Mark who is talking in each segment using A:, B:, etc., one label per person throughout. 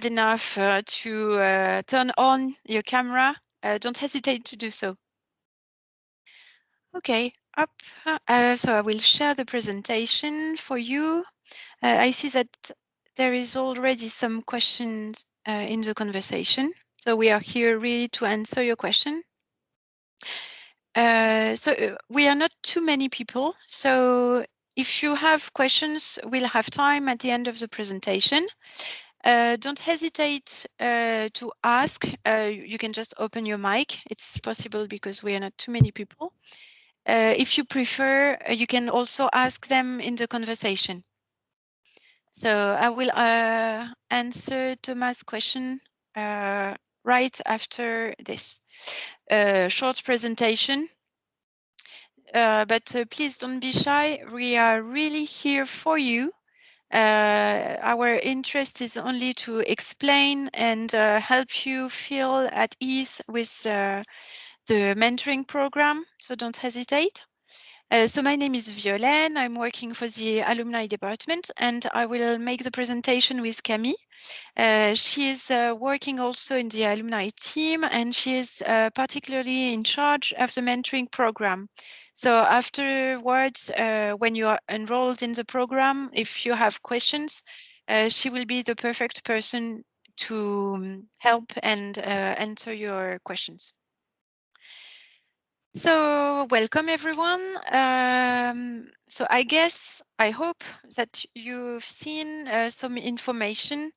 A: enough to turn on your camera, don't hesitate to do so. Okay, up. So I will share the presentation for you. I see that there is already some questions in the conversation. So we are here really to answer your question. We are not too many people. So if you have questions, we'll have time at the end of the presentation. Don't hesitate to ask. You can just open your mic. It's possible because we are not too many people. If you prefer, you can also ask them in the conversation. So I will answer Thomas' question right after this short presentation. But please don't be shy. We are really here for you. Our interest is only to explain and help you feel at ease with the mentoring program. So don't hesitate. So my name is Violaine. I'm working for the alumni department, and I will make the presentation with Camille. She is working also in the alumni team, and she is particularly in charge of the mentoring program. So afterwards, when you are enrolled in the program, if you have questions, she will be the perfect person to help and answer your questions. So welcome everyone. So I hope that you've seen some information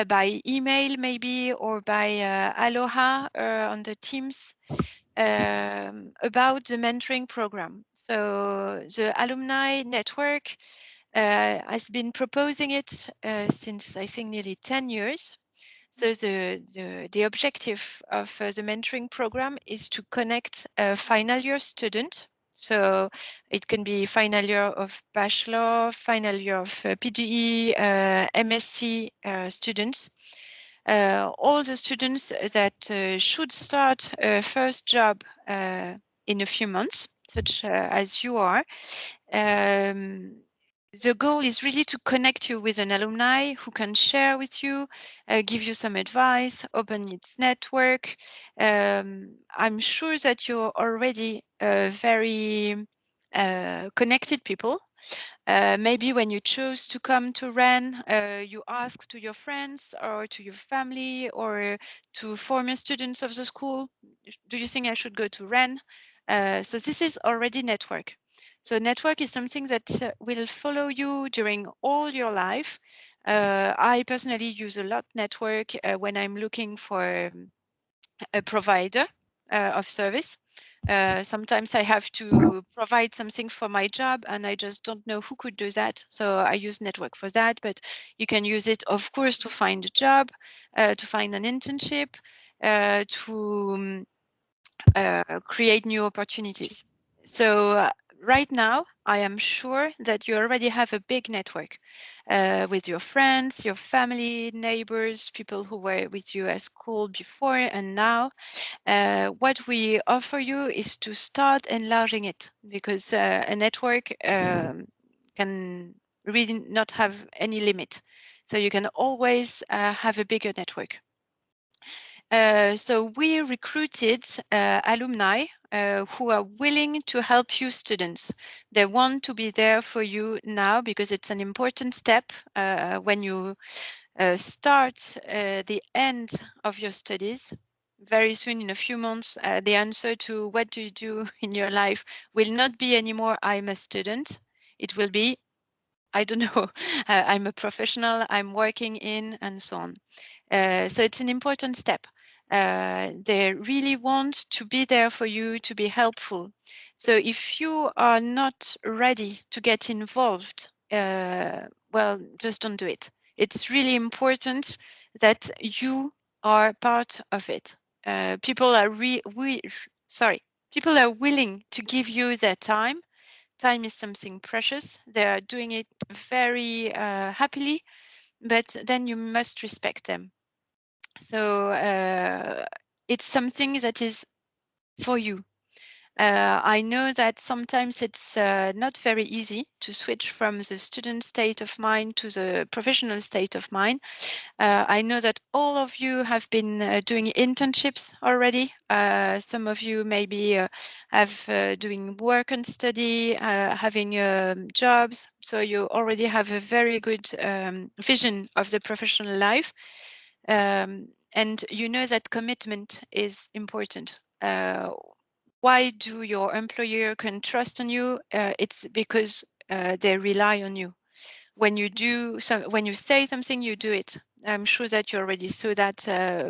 A: by email maybe or by Aloha on the Teams about the mentoring program. So the alumni network has been proposing it since I think nearly 10 years. So the objective of the mentoring program is to connect a final year student. So it can be final year of bachelor, final year of PGE, MSc students. All the students that should start a first job in a few months, such as you are. The goal is really to connect you with an alumni who can share with you, give you some advice, open its network. I'm sure that you're already very connected people. Maybe when you chose to come to Rennes, you asked to your friends or to your family or to former students of the school, do you think I should go to Rennes? So this is already network. So network is something that will follow you during all your life. I personally use a lot network when I'm looking for a provider of service. Sometimes I have to provide something for my job and I just don't know who could do that. So I use network for that, but you can use it, of course, to find a job, to find an internship, to create new opportunities. So right now, I am sure that you already have a big network with your friends, your family, neighbors, people who were with you at school before and now. What we offer you is to start enlarging it because a network can really not have any limit. So you can always have a bigger network. So we recruited alumni who are willing to help you students. They want to be there for you now because it's an important step when you start the end of your studies. Very soon, in a few months, the answer to what do you do in your life will not be anymore, I'm a student. It will be, I don't know, I'm a professional, I'm working in, and so on. So it's an important step. They really want to be there for you, to be helpful. So if you are not ready to get involved, well, just don't do it. It's really important that you are part of it. People are people are willing to give you their time. Time is something precious. They are doing it very happily, but then you must respect them. So it's something that is for you. I know that sometimes it's not very easy to switch from the student state of mind to the professional state of mind. I know that all of you have been doing internships already. Some of you maybe have doing work and study, having jobs. So you already have a very good vision of the professional life. And you know that commitment is important. Why do your employer can trust on you? It's because they rely on you. When you do when you say something, you do it. I'm sure that you already saw that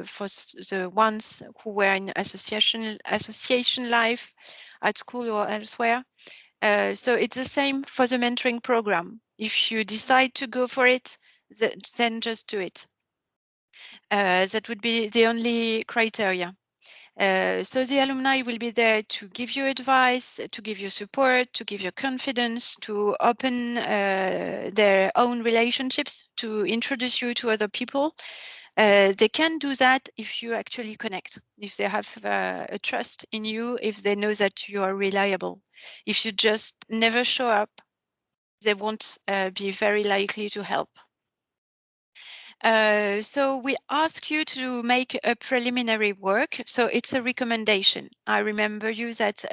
A: for the ones who were in association life at school or elsewhere. So it's the same for the mentoring program. If you decide to go for it, then just do it. That would be the only criteria. So the alumni will be there to give you advice, to give you support, to give you confidence, to open their own relationships, to introduce you to other people. They can do that if you actually connect, if they have a trust in you, if they know that you are reliable. If you just never show up, they won't be very likely to help. So we ask you to make a preliminary work. So it's a recommendation. I remember you that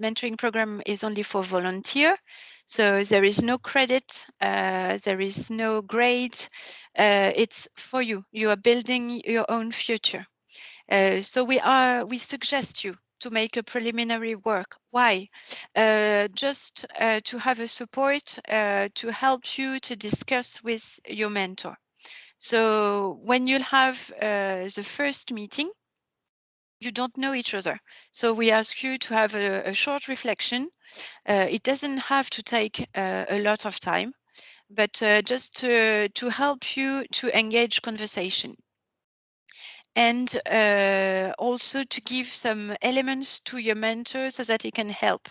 A: mentoring program is only for volunteer. So there is no credit, there is no grade. It's for you. You are building your own future. So we suggest you to make a preliminary work. Why? Just to have a support to help you to discuss with your mentor. So when you'll have the first meeting, you don't know each other. So we ask you to have a short reflection. It doesn't have to take a lot of time, but just to help you to engage conversation. And also to give some elements to your mentor so that he can help.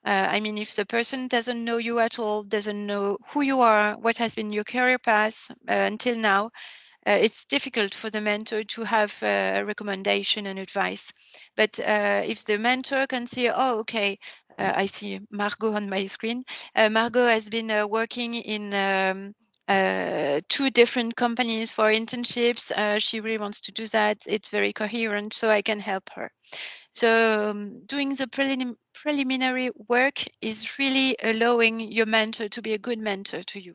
A: I mean, if the person doesn't know you at all, doesn't know who you are, what has been your career path until now, it's difficult for the mentor to have a recommendation and advice. But if the mentor can see, oh, okay, I see Margot on my screen. Margot has been working in 2 different companies for internships. She really wants to do that. It's very coherent, so I can help her. So doing the preliminary work is really allowing your mentor to be a good mentor to you.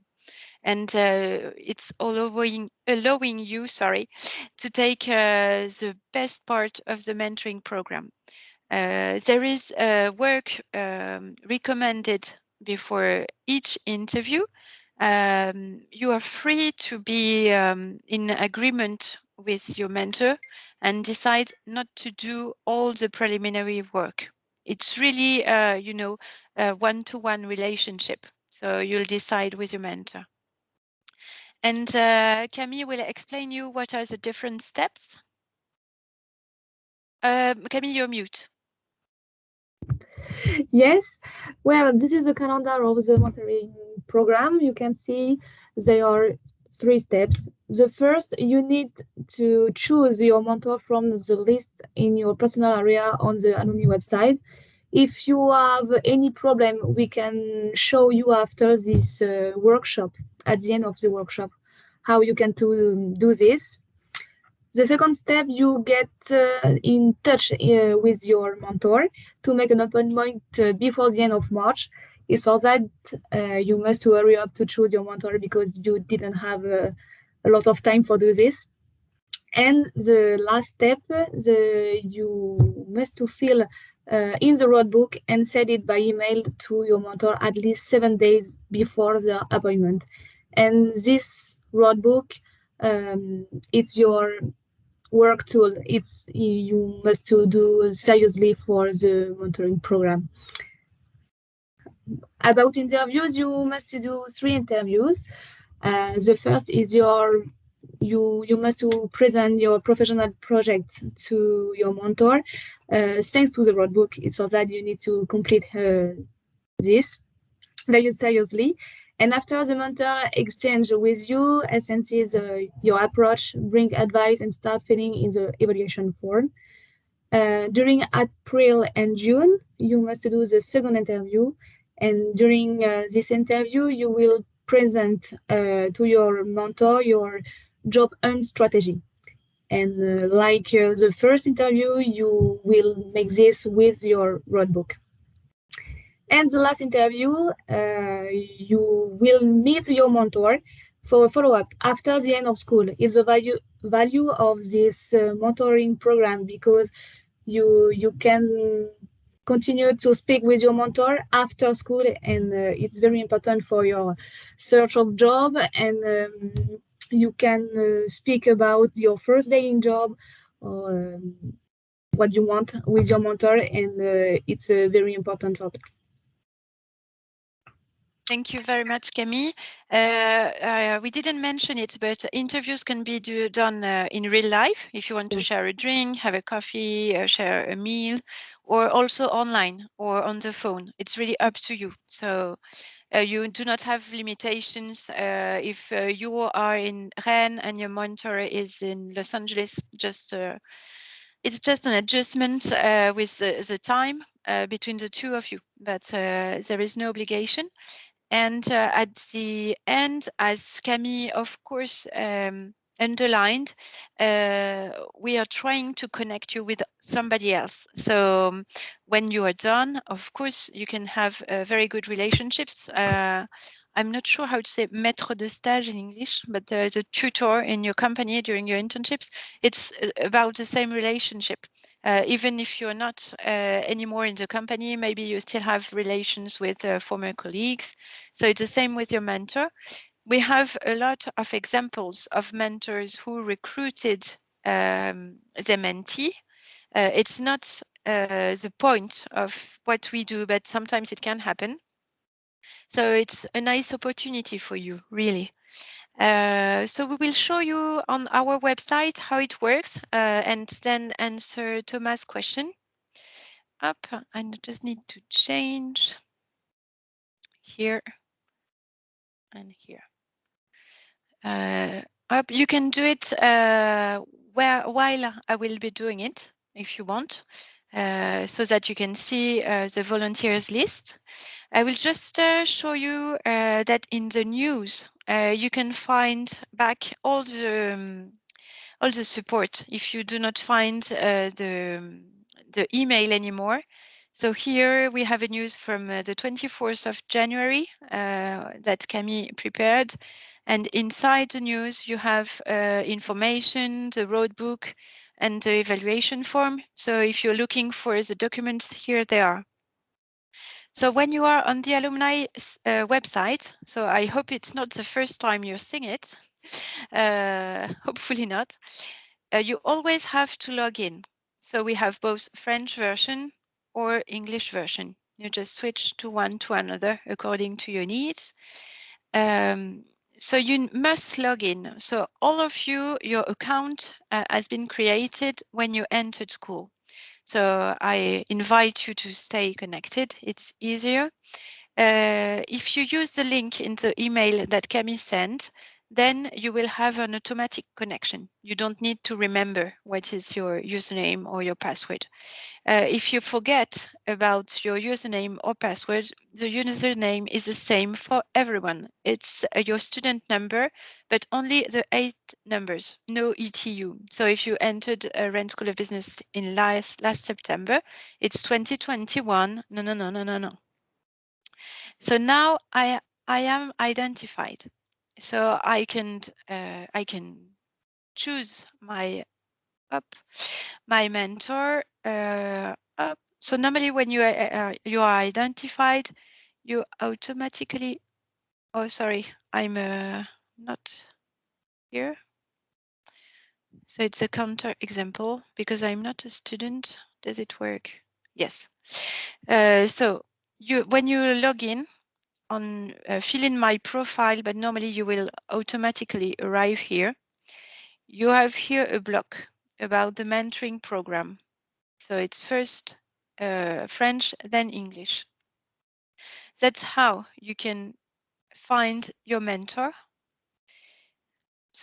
A: And it's allowing you, to take the best part of the mentoring program. There is work recommended before each interview. You are free to be in agreement with your mentor and decide not to do all the preliminary work. It's really, a one-to-one relationship. So you'll decide with your mentor. And Camille will explain you what are the different steps. Camille, you're mute.
B: Yes, well, this is the calendar of the mentoring program. You can see there are 3 steps. The first, you need to choose your mentor from the list in your personal area on the alumni website. If you have any problem, we can show you after this workshop, at the end of the workshop, how you can do this. The second step, you get in touch with your mentor to make an appointment before the end of March. It's for that you must hurry up to choose your mentor because you didn't have a lot of time for do this. And the last step, you must to fill in the road book and send it by email to your mentor at least 7 days before the appointment. And this road book, it's your work tool. It's you must to do seriously for the mentoring program. About interviews, you must do 3 interviews. The first is you must to present your professional project to your mentor. Thanks to the roadbook, it's for that you need to complete this very seriously. And after the mentor exchange with you, essences your approach, bring advice, and start filling in the evaluation form. During April and June, you must do the second interview. And during this interview, you will present to your mentor your job and strategy. And the first interview, you will make this with your roadbook. And the last interview, you will meet your mentor for a follow-up after the end of school. It's the value of this mentoring program because you can continue to speak with your mentor after school, and it's very important for your search of job. And you can speak about your first day in job, or what you want with your mentor, and it's very important for that.
A: Thank you very much, Camille. We didn't mention it, but interviews can be done in real life if you want to share a drink, have a coffee, share a meal, or also online or on the phone. It's really up to you. So you do not have limitations. If you are in Rennes and your mentor is in Los Angeles, it's just an adjustment with the time between the two of you, but there is no obligation. And at the end, as Camille, of course, underlined, we are trying to connect you with somebody else. So when you are done, of course, you can have very good relationships. I'm not sure how to say maître de stage in English, but the tutor in your company during your internships, it's about the same relationship. Even if you're not anymore in the company, maybe you still have relations with former colleagues. So it's the same with your mentor. We have a lot of examples of mentors who recruited the mentee. It's not the point of what we do, but sometimes it can happen. So it's a nice opportunity for you, really. So we will show you on our website how it works and then answer Thomas' question. Up, I just need to change here and here. Up, you can do it while I will be doing it, if you want, so that you can see the volunteers list. I will just show you that in the news, you can find back all the support if you do not find the email anymore. So here we have a news from the 24th of January that Camille prepared. And inside the news, you have information, the roadbook, and the evaluation form. So if you're looking for the documents, here they are. So when you are on the alumni website, so I hope it's not the first time you're seeing it, hopefully not, you always have to log in. So we have both French version or English version. You just switch to one to another according to your needs. So you must log in. So all of you, your account has been created when you entered school. So I invite you to stay connected. It's easier. If you use the link in the email that Camille sent, then you will have an automatic connection. You don't need to remember what is your username or your password. If you forget about your username or password, the username is the same for everyone. It's your student number, but only the 8 numbers, no ETU. So if you entered Rennes School of Business in last September, it's 2021. No. So now I am identified. So I can choose my my mentor up. So normally when you are identified, you automatically. Oh, sorry, I'm not here. So it's a counter example because I'm not a student. Does it work? Yes. So when you log in on fill in my profile, but normally you will automatically arrive here. You have here a block about the mentoring program. So it's first French, then English. That's how you can find your mentor.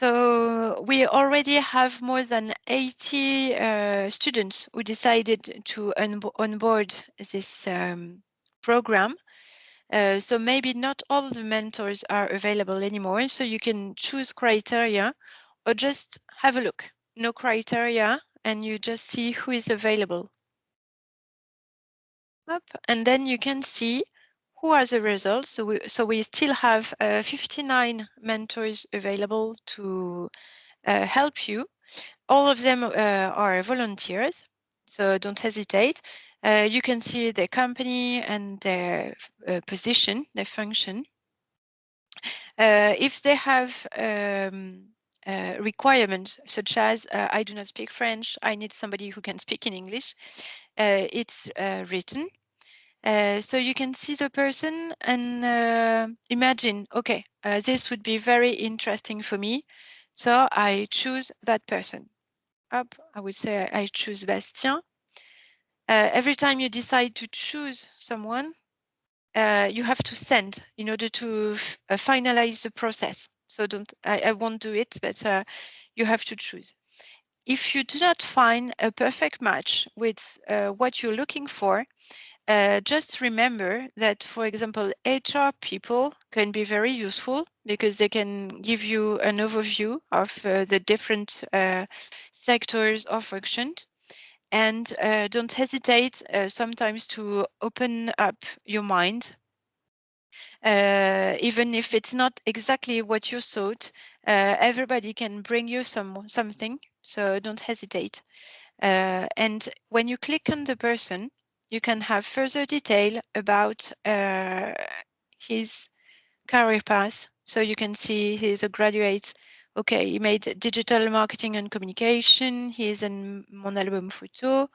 A: So we already have more than 80 students who decided to onboard this program. So maybe not all the mentors are available anymore. So you can choose criteria or just have a look. No criteria, and you just see who is available. And then you can see who are the results. So we still have 59 mentors available to help you. All of them are volunteers, so don't hesitate. You can see their company and their position, their function. If they have requirements such as I do not speak French, I need somebody who can speak in English, it's written. So you can see the person and imagine, okay, this would be very interesting for me. So I choose that person. Up, I would say I choose Bastien. Every time you decide to choose someone, you have to send in order to finalize the process. So I won't do it, but you have to choose. If you do not find a perfect match with what you're looking for, just remember that, for example, HR people can be very useful because they can give you an overview of the different sectors or functions. And don't hesitate sometimes to open up your mind. Even if it's not exactly what you thought, everybody can bring you something, so don't hesitate. And when you click on the person, you can have further detail about his career path. So you can see he's a graduate. Okay, he made digital marketing and communication. He's in Mon Album Photo.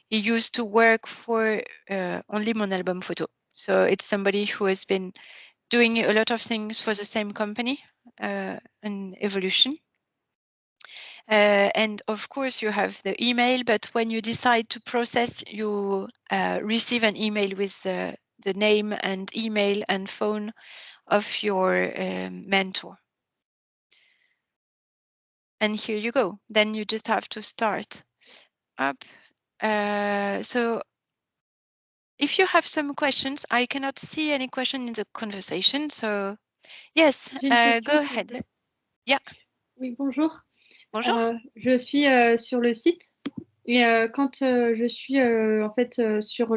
A: He used to work for only Mon Album Photo. So it's somebody who has been doing a lot of things for the same company and evolution. And of course, you have the email, but when you decide to process, you receive an email with the name and email and phone of your mentor. And here you go. Then you just have to start up. So if you have some questions, I cannot see any question in the conversation. So yes,
C: J'ai une question,
A: go
C: s'il vous
A: ahead.
C: plaît.
A: Yeah.
C: Oui, bonjour.
A: Bonjour.
C: Je suis sur le site et quand je suis en fait sur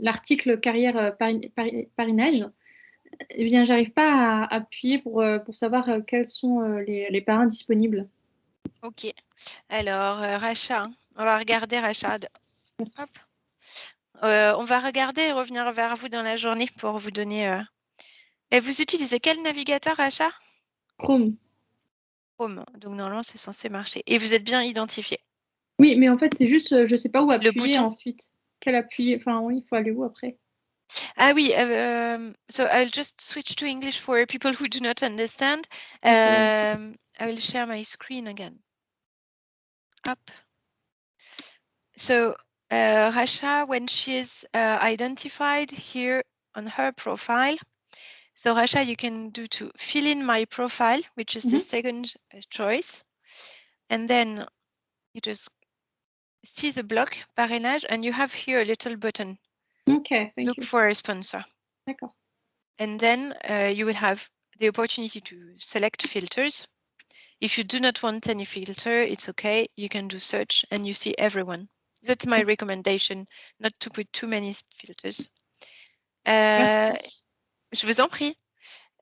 C: l'article carrière parinage, eh bien, j'arrive pas à appuyer pour savoir quels sont les parrains disponibles.
A: Ok. Alors, Racha, hein. On va regarder Racha.
C: Merci.
A: Hop. On va regarder et revenir vers vous dans la journée pour vous donner. Et vous utilisez quel navigateur, Racha?
C: Chrome.
A: Chrome. Donc normalement, c'est censé marcher. Et vous êtes bien identifié.
C: Oui, mais en fait, c'est juste, je sais pas où
A: Le
C: appuyer
A: bouton.
C: ensuite. Quel appuyer? Enfin, oui, il faut aller où après?
A: Ah oui. So I'll just switch to English for people who do not understand.
C: Okay.
A: I will share my screen again. Up. So Rasha, when she is identified here on her profile, so Rasha, you can do to fill in my profile, which is the second choice. And then you just see the block parrainage and you have here a little button.
C: Okay, thank
A: Look
C: you.
A: for a sponsor.
C: D'accord.
A: And then you will have the opportunity to select filters. If you do not want any filter, it's okay. You can do search and you see everyone. That's my recommendation, not to put too many filters.
C: Merci.
A: Je vous en prie.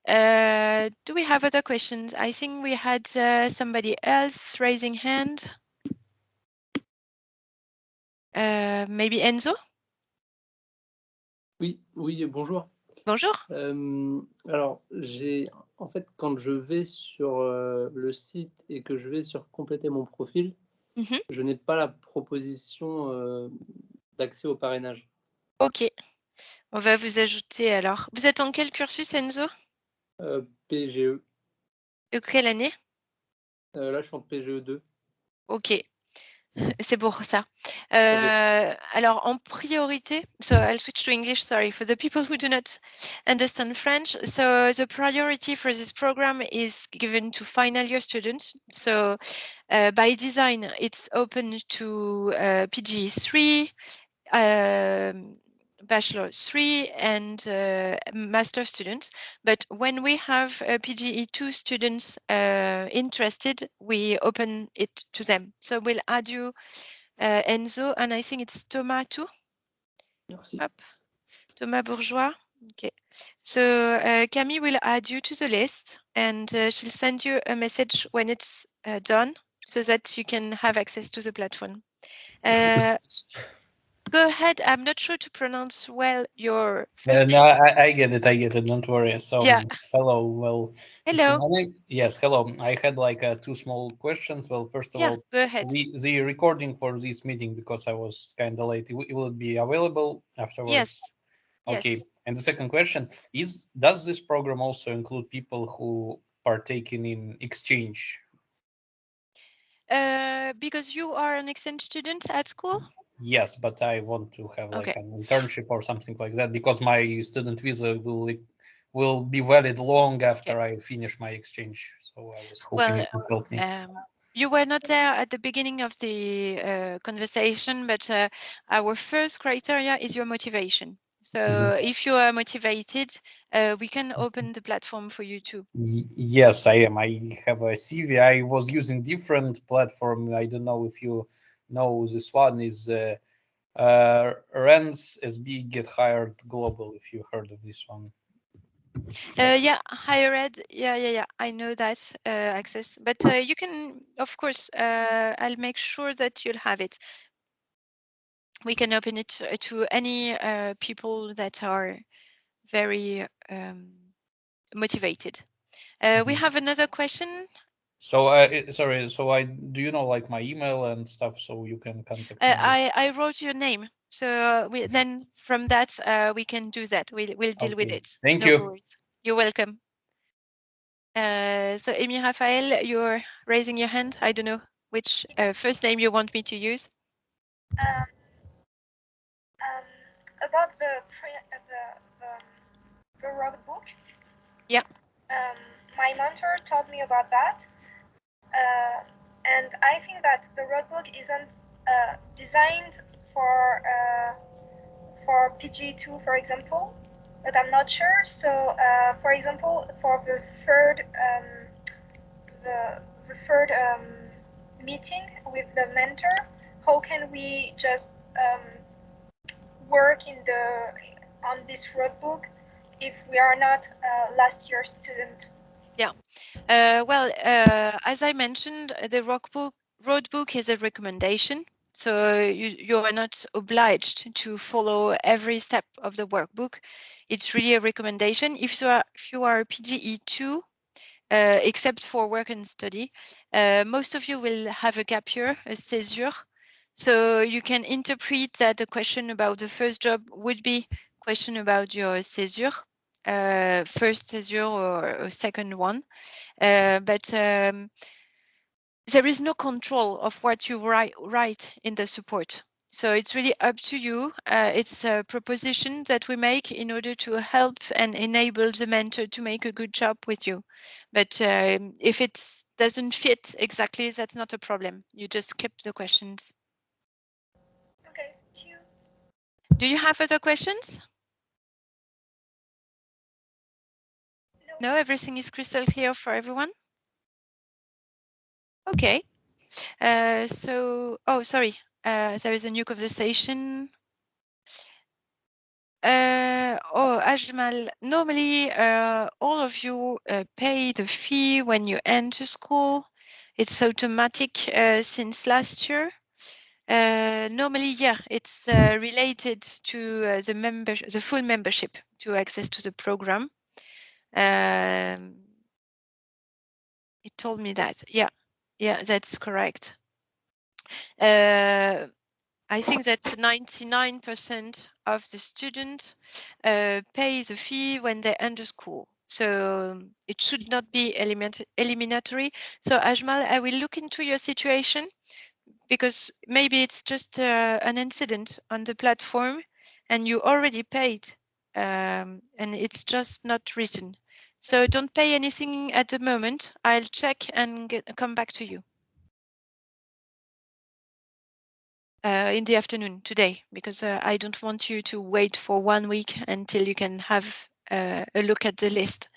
A: Do we have other questions? I think we had somebody else raising hand. Maybe Enzo?
D: Oui, bonjour.
A: Bonjour.
D: Alors, en fait, quand je vais sur le site et que je vais sur compléter mon profil, je n'ai pas la proposition d'accès au parrainage.
A: Ok. On va vous ajouter alors. Vous êtes en quel cursus, Enzo?
D: PGE.
A: De quelle année?
D: Là, je suis en PGE 2.
A: Ok. C'est pour ça. Alors, en priorité, so I'll switch to English, sorry, for the people who do not understand French. So the priority for this program is given to final year students. So by design, it's open to PGE 3, Bachelor 3 and master students. But when we have PGE 2 students interested, we open it to them. So we'll add you, Enzo, and I think it's Thomas too.
D: Merci.
A: Hop. Thomas Bourgeois. Okay. So Camille will add you to the list and she'll send you a message when it's done so that you can have access to the platform. Go ahead. I'm not sure to pronounce well your first
E: No,
A: name.
E: I get it. I get it. Don't worry. So,
A: Yeah.
E: hello. Well,
A: Hello.
E: so my name, yes, hello. I had like two small questions. Well, first of
A: Yeah,
E: all,
A: go ahead.
E: the recording for this meeting, because I was kind of late, will it be available afterwards?
A: Yes.
E: Okay.
A: Yes.
E: And the second question is: does this program also include people who partake in exchange?
A: Because you are an exchange student at school?
E: Yes, but I want to have like
A: Okay.
E: an internship or something like that because my student visa will be valid long after I finish my exchange. So I was hoping
A: Well,
E: you could help me.
A: you were not there at the beginning of the conversation, but our first criteria is your motivation. So if you are motivated, we can open the platform for you too.
E: Yes, I am. I have a CV. I was using different platform. I don't know if you know this one is Rens SB Get Hired Global. If you heard of this one.
A: Yeah, higher ed. Yeah. I know that access, but you can, of course, I'll make sure that you'll have it. We can open it to any people that are very motivated. We have another question.
E: So sorry. So I do you know like my email and stuff, so you can contact me.
A: I wrote your name, so then from that we can do that. We'll deal with
E: Okay.
A: it.
E: Thank
A: No
E: you.
A: worries. You're welcome. So Amy Raphael, you're raising your hand. I don't know which first name you want me to use.
F: About the road book.
A: Yeah.
F: My mentor told me about that, and I think that the road book isn't designed for PG2, for example, but I'm not sure. So, for example, for the third meeting with the mentor, how can we just work on this roadbook if we are not last year's student?
A: Yeah. Well, as I mentioned, the road book is a recommendation. So you are not obliged to follow every step of the workbook. It's really a recommendation. If you are PGE2, except for work and study, most of you will have a gap year, a césure. So you can interpret that the question about the first job would be question about your césure, first césure or a second one. But there is no control of what you write in the support. So it's really up to you. It's a proposition that we make in order to help and enable the mentor to make a good job with you. But if it doesn't fit exactly, that's not a problem. You just skip the questions.
F: Okay, thank you.
A: Do you have other questions? No, everything is crystal clear for everyone? Okay. Oh, sorry. There is a new conversation. Ajmal, normally all of you pay the fee when you enter school. It's automatic since last year. Normally, yeah, it's related to the full membership to access to the program. It told me that. Yeah, that's correct. I think that 99% of the students pay the fee when they enter school. So it should not be eliminatory. So Ajmal, I will look into your situation because maybe it's just an incident on the platform and you already paid and it's just not written. So don't pay anything at the moment. I'll check and come back to you in the afternoon today, because I don't want you to wait for 1 week until you can have a look at the list.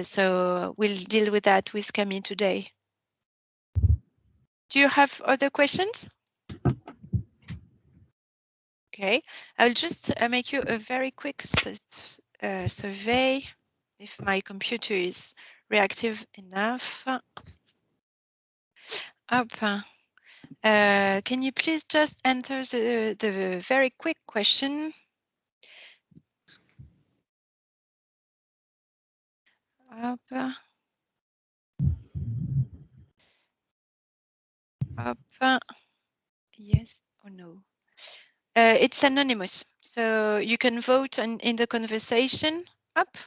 A: So we'll deal with that with Camille today. Do you have other questions? Okay, I will just make you a very quick survey if my computer is reactive enough. Up. Can you please just enter the very quick question? Up. Yes or no? It's anonymous, so you can vote in the conversation up.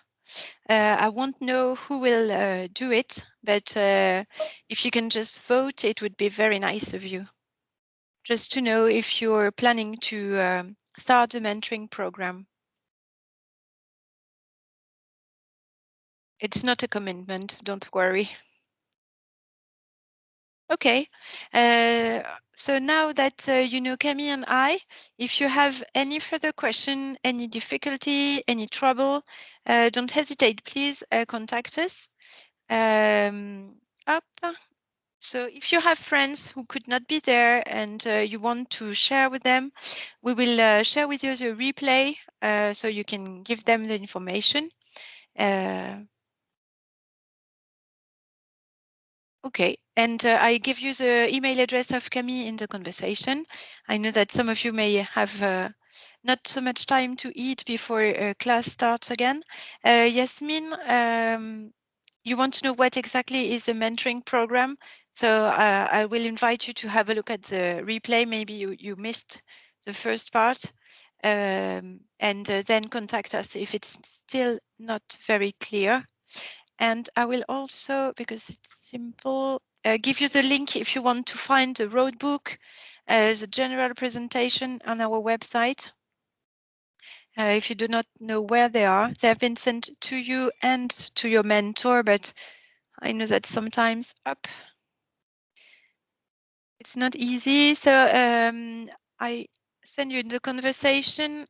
A: I won't know who will do it, but if you can just vote, it would be very nice of you. Just to know if you're planning to start the mentoring program. It's not a commitment, don't worry. Okay, so now that you know Camille and I, if you have any further question, any difficulty, any trouble, don't hesitate, please contact us. Up. So if you have friends who could not be there and you want to share with them, we will share with you the replay so you can give them the information. Okay, and I give you the email address of Camille in the conversation. I know that some of you may have not so much time to eat before class starts again. Yasmin, you want to know what exactly is the mentoring program? So I will invite you to have a look at the replay. Maybe you missed the first part. And then contact us if it's still not very clear. And I will also, because it's simple, give you the link if you want to find the road book, the general presentation on our website. If you do not know where they have been sent to you and to your mentor, but I know that sometimes it's not easy. So I send you in the conversation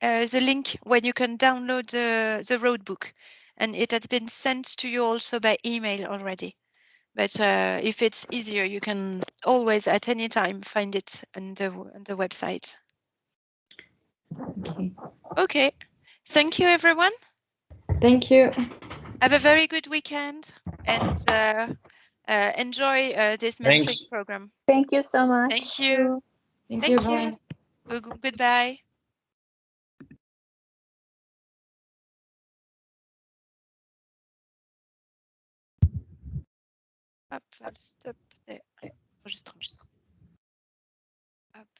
A: the link where you can download the road book, and it has been sent to you also by email already. But if it's easier, you can always at any time find it on the website.
G: Okay.
A: Okay. Thank you, everyone.
G: Thank you.
A: Have a very good weekend and enjoy this mentoring
E: Thanks.
A: program.
F: Thank you so much.
A: Thank you.
G: Thank you. Bye.
A: Goodbye. Hop, stop the enregistrement.